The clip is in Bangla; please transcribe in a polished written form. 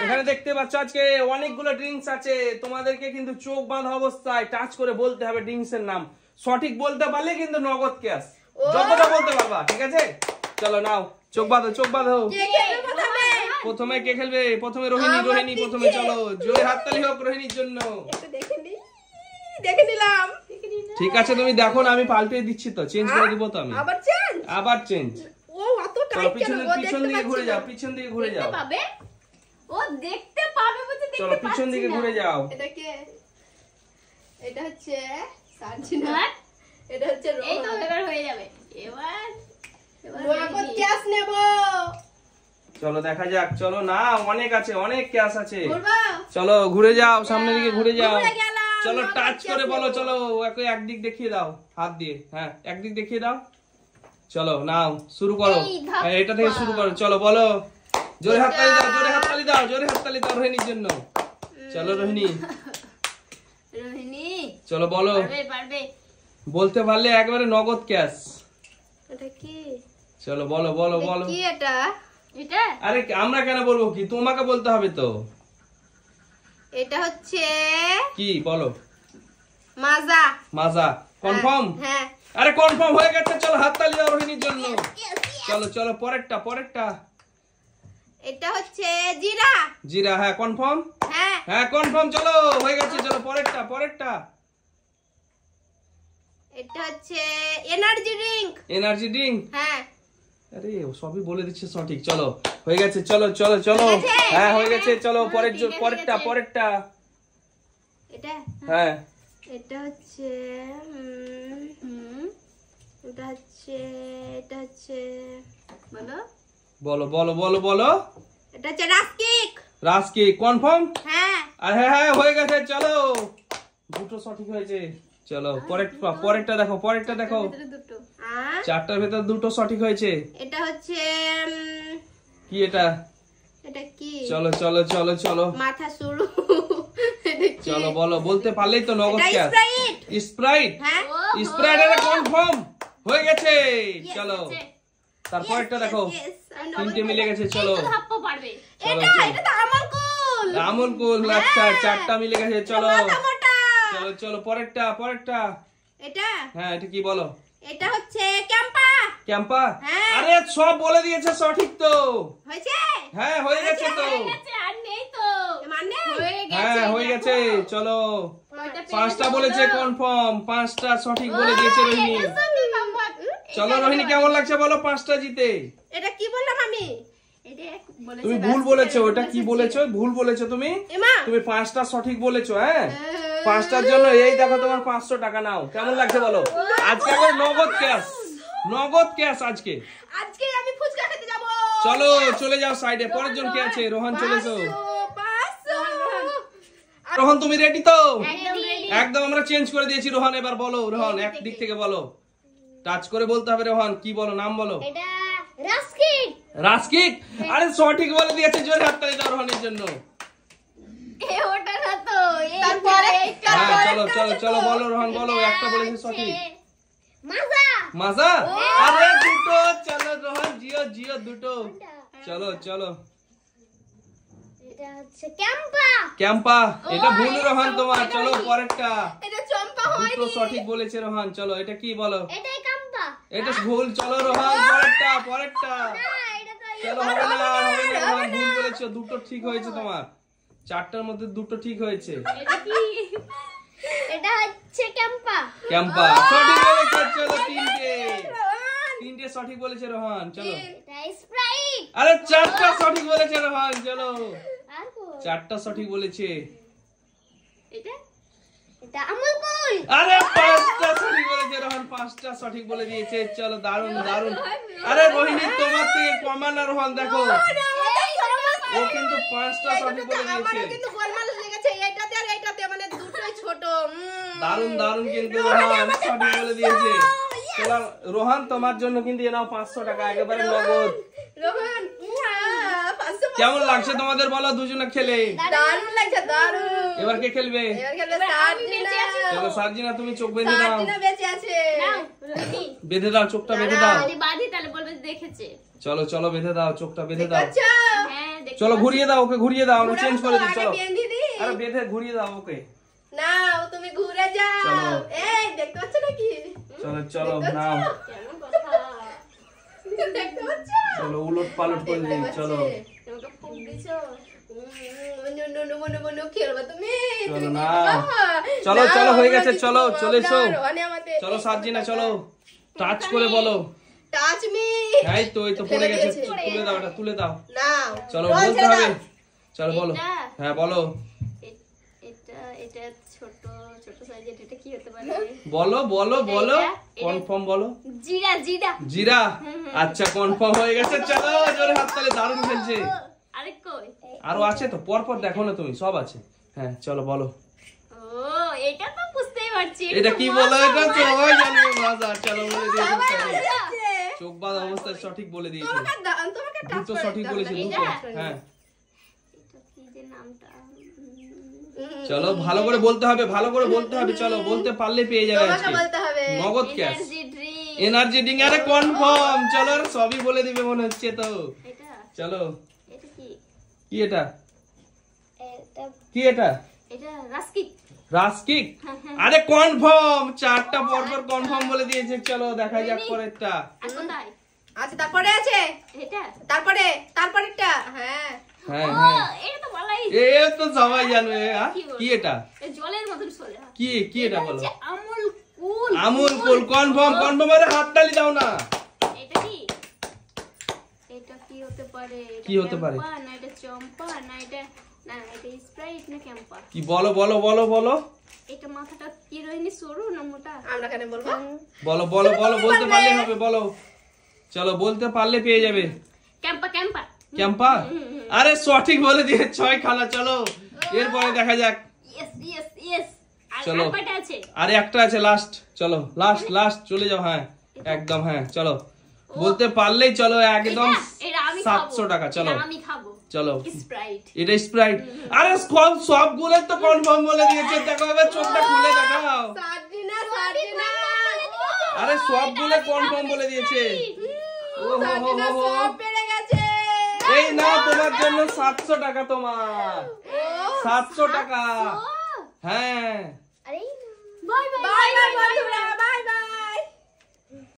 এখানে দেখতে পাচ্ছ আজকে অনেকগুলো ড্রিঙ্কস আছে, তোমাদেরকে কিন্তু চোখ বাঁধা অবস্থায় টাচ করে বলতে হবে ড্রিঙ্কস এর নাম। সঠিক বলতে পারলে কিন্তু নগদ ক্যাশ, যতটা বলতে পারবা, ঠিক আছে? চলো নাও, চোখ বাঁধো, চোখ বাঁধো। প্রথমে কে খেলবে? প্রথমে রোহিণী। রোহিণী প্রথমে, চলো জোরে হাততালি হোক রোহিণীর জন্য। দেখে নিলাম। ঠিক আছে, তুমি দেখো না, আমি পাল্টে দিচ্ছি তো, চেঞ্জ করে দিব তো আমি। আবার চেঞ্জ। ও অত টাইট কেন? পিছন দিকে ঘুরে যাও, পিছন দিকে ঘুরে যাও। দেখতে পাবে, ও দেখতে পাবে বলতে দেখতে চলো পিছন দিকে ঘুরে যাও। এটা কে? এটা হচ্ছে সানজিনা, এটা হচ্ছে রোহন। এই তো এবার হয়ে যাবে। এবার নগদ ক্যাশ নেব। চলো দেখা যাক। চলো না, অনেক আছে, অনেক ক্যাশ আছে। ঘুরবা? চলো ঘুরে যাও, সামনের দিকে ঘুরে যাও। ঘুরে গেলাম। চলো টাচ করে বলো। চলো একদিক দেখিয়ে দাও হাত দিয়ে। হ্যাঁ, একদিক দেখিয়ে দাও। চলো নাও, শুরু করো। হ্যাঁ, এটা থেকে শুরু করো। চলো বলো, জোরে হাততালি দাও, জোরে হাততালি দাও, জোরে হাততালি দাও রোহিণীর জন্য। চলো রোহিণী, রোহিণী চলো বলো। পারবে। বলতে পারলে একবারে নগদ ক্যাশ। এটা কি? চলো বলো বলো বলো। কি এটা? এটা আরে আমরা কেন বলবো, কি তোমাকে বলতে হবে তো। এটা হচ্ছে কি বলো? মাজা। মাজা। কনফার্ম? হ্যাঁ। আরে কনফার্ম হয়ে গেছে। চলো হাততালি দাও রোহিণীর জন্য। চলো চলো পরেরটা, পরেরটা। এটা হচ্ছে জিরা। জিরা, হ্যাঁ কনফার্ম? হ্যাঁ। হ্যাঁ কনফার্ম। চলো হয়ে গেছে। চলো পরেরটা, পরেরটা। এটা হচ্ছে এনার্জি ড্রিঙ্ক। Energy drink. হ্যাঁ। আরে সবই বলে দিচ্ছে সঠিক। চলো হয়ে গেছে। চলো চলো চলো। হ্যাঁ হয়ে গেছে। চলো পরেরটা, পরেরটা। এটা হ্যাঁ। এটা হচ্ছে এটা হচ্ছে বলো বলো বলো বলো বলো। এটা হচ্ছে রাস্কিক। রাস্কি। কনফার্ম? হ্যাঁ। আর হ্যাঁ হ্যাঁ হয়ে গেছে। চলো দুটো সঠিক হয়েছে। চলো পরেরটা দেখো, পরেরটা দেখো। দুটো। চারটার ভেতর দুটো সঠিক হয়েছে। এটা হচ্ছে কি এটা? এটা কি? চলো চলো চলো চলো। মাথা শুরু। চলো বলো, বলতে পারলেই তো নগদ ক্যাশ। স্প্রাইট। স্প্রাইট। হ্যাঁ। স্প্রাইট এটা কনফার্ম হয়ে গেছে। চলো তারপরেরটা দেখো, তিনটে মিলে গেছে। চলো ধাপ্পা পারবে। এটা তো আমল কুল। আমুল কুল। আচ্ছা, চারটা মিলে গেছে। চলো মোটা মোটা। চলো চলো পরেরটা, পরেরটা। এটা হ্যাঁ এটা কি বলো? এটা হচ্ছে ক্যাম্পা। ক্যাম্পা। হ্যাঁ। আরে সব বলে দিয়েছে সঠিক তো। হয়েছে? হ্যাঁ হয়ে গেছে তো। আর নেই তো মানে হ্যাঁ হয়ে গেছে। চলো পাঁচটা বলেছে কনফার্ম, পাঁচটা সঠিক বলে দিয়েছে রোহিণী। চলো রোহিণী কেমন লাগছে বলো পাঁচটা জিতে? এটা কি বললাম আমি? তুমি ভুল বলেছো। ওটা কি বলেছো? ভুল বলেছো তুমি। এমা তুমি পাঁচটা সঠিক বলেছো। হ্যাঁ, পাঁচটার জন্য এই দেখো তোমার 500 টাকা নাও। কেমন লাগছে বলো? আজকে আবার নগদ ক্যাশ, নগদ ক্যাশ আজকে। আজকে আমি ফুচকা খেতে যাব। চলো চলে যাও সাইডে। পরের জন কে আছে? রোহন চলে এসো। রোহন তুমি রেডি তো? একদম আমরা চেঞ্জ করে দিয়েছি রোহন। এবার বলো রোহন, এক দিক থেকে বলো, টাচ করে বলতে হবে। রোহন কি বলো, নাম বলো। এটা রাস্কিক। রাস্কিক। আরে সঠিক বলে দিয়েছে। জোরে হাততালি দাও রোহনের জন্য। ওটা না তো, তারপরে হ্যাঁ চলো চলো চলো বলো রোহন, বলো একটা বলেছে সঠিক। মাজা। মাজা। আরে দুটো। চলো রোহন জিও জিও দুটো। চলো চলো। এটা হচ্ছে ক্যাম্পা। ক্যাম্পা। এটা ভুল রোহন তোমার। চলো পরেরটা। এটা চম্পা হয়নি। দুটো সঠিক বলেছে রোহন। চলো এটা কি বলো? এটাই ক্যাম্পা। এটা ভুল। চলো রোহন পরেরটা, পরেরটা। এটা তো চলো হবে না, হবে না রোহন, ভুল বলেছো। দুটো ঠিক হয়েছে তোমার, চারটার মধ্যে দুটো ঠিক হয়েছে। এটা কি? এটা হচ্ছে ক্যাম্পা। ক্যাম্পা সঠিক বলেছে। চলো তিনটে সঠিক বলেছে রোহন। চলো এটা স্প্রাইট। আরে চারটা সঠিক বলেছে রোহন। চলো আর কই? চারটা সঠিক বলেছে। এটা এটা আমুল কুল। আরে পাঁচটা সঠিক বলেছে রোহন। পাঁচটা সঠিক বলে দিয়েছে। চলো দারুন দারুন। আরে রোহিণী তোমার থেকে কমান না রোহন, দেখো ও কিন্তু পাঁচটা সঠিক বলে দিয়েছে। আমারও কিন্তু গোলমাল লেগেছে এইটাতে আর এইটাতে, মানে দুটোই ছোট। দারুন দারুন কিন্তু রোহন সঠিক বলে দিয়েছে। চলো রোহন তোমার জন্য কিন্তু এ নাও 500 টাকা একেবারে নগদ। রোহন কেমন লাগছে তোমাদের বলো দুজনে খেলে? দারুণ লাগছে, দারুণ। এবার কে খেলবে? এবার খেলবে সার্জিনা। চলো সার্জিনা তুমি চোখ বেঁধে দাও। সার্জিনা বেঁচে আছে। নাও রোহিণী। বেঁধে দাও, চোখটা বেঁধে দাও। যদি বাঁধি তাহলে বলবে দেখেছে। চলো চলো বেঁধে দাও, চোখটা বেঁধে দাও। আচ্ছা হ্যাঁ দেখতে চলো পাচ্ছি। ঘুরিয়ে দাও, ওকে ঘুরিয়ে দাও, আমরা চেঞ্জ করে দিই। আগে চলো বেঁধে দিই। আরে বেঁধে ঘুরিয়ে দাও ওকে। নাও তুমি ঘুরে যাও। চলো। এই দেখতে পাচ্ছ নাকি? চলো চলো দেখতে নাও, পাচ্ছ? কেন কথা? দেখতে পাচ্ছ? চলো উলট পালট করে দেখতে দিই। পাচ্ছি। চলো আমাকে ফুক দিছো। নুনু খেলবা তুমি? চলো তুমি না। খেলবা? চলো, নাও, চলো, হয়ে আমরা গেছে, কিছু চলো, করবো, চলে এসো। আমরা রোহানি আমাদের- চলো সার্জিনা, চলো টাচ করে বলো। Touch me. এই তো পড়ে ফেলে গেছে, দিয়েছে। তুলে দাও, এটা তুলে দাও। নাও। চলো রোল বলতে ছেড়ে হবে। দাও। চলো বলো। এটা? হ্যাঁ বলো এটা ছোট ছোট সাইজের, এটা কি হতে পারে? বলো বলো বলো, এটা- কনফার্ম বলো। জিরা জিরা। জিরা। আচ্ছা কনফার্ম হয়ে গেছে। চলো জোরে হাততালি, দারুণ খেলছে। আরে কই? আরো আছে তো, পরপর দেখো না তুমি, সব আছে। হ্যাঁ চলো বলো। ও এটা তো বুঝতেই পারছি। এটা তো কি মজা, বলো? এটা মজা। সবাই জানবে বাজার। চলো বলে দিয়ে সবাই দিচ্ছি। বলে যাচ্ছে। চোখ বাঁধা অবস্থায় সঠিক বলে দিয়েছে। তোমাকে টাচ দুটো করে সঠিক দিতে বলেছে, হবে। দুটো। এটা? হ্যাঁ এটা কি যে নামটা? চলো ভালো করে বলতে হবে, ভালো করে বলতে হবে। চলো বলতে পারলে পেয়ে যাবে তোমাকে আজকে বলতে হবে। নগদ cash, energy drink. Energy drink. আরে কনফার্ম। চলো আর সবই বলে দিবে মনে হচ্ছে তো। এটা চলো এটা কি? কি এটা? এটা কি এটা? এটা রাস্কিক। রাস্কিক। আরে কনফার্ম, চারটা পরপর কনফার্ম বলে দিয়েছে। চলো দেখা যাক পরেরটা। আর কোথায়? আচ্ছা তারপরে আছে। এটা? তারপরেরটা। হ্যাঁ। হ্যাঁ ও হ্যাঁ, এটা তো বলাই। এ তো সবাই জানবে। হ্যাঁ? কি বলবো? কি এটা? এই জলের মতন সোজা। কি কি এটা বলো? হচ্ছে আমুল কুল। আমুল কুল। Confirm confirm. আরে হাততালি দাও না। এটা কি? এটা কি হতে পারে? এটা কি হতে পারে? ক্যাম্পা, না এটা চম্পা, না এটা স্প্রাইট, না ক্যাম্পা? কি বলো বলো বলো বলো এটা মাথাটা কি রইনি, সরু না মোটা? আমরা কেন বলবো? বলো বলো বলো, বলতে পারলে হবে। বলো চলো, বলতে পারলে পেয়ে যাবে। ক্যাম্পা ক্যাম্পা। ক্যাম্পা। আরে সঠিক বলে দিয়ে 6 খানা। চলো এরপরে দেখা যাক। Yes yes yes. আর চলো। কয়টা আছে? আরে একটা আছে লাস্ট। চলো লাস্ট লাস্ট চলে যাও। হ্যাঁ একদম। হ্যাঁ চলো বলতে পারলেই চলো একদম এটা আমি খাবো। 700 টাকা। চলো এটা আমি খাবো। চলো। স্প্রাইট। এটা স্প্রাইট। আরে সবগুলো তো কনফার্ম বলে দিয়েছে। দেখো এবার চোখটা খুলে দেখাও। সার্জিনা। আরে সবগুলো কনফার্ম বলে দিয়েছে। ও হো হো সার্জিনা হো হো। সব পেরে গেছে। এই নাও তোমার জন্য 700 টাকা। তোমার 700 টাকা। হ্যাঁ আরে বাই বাই বাই বাই বন্ধুরা, বাই বাই।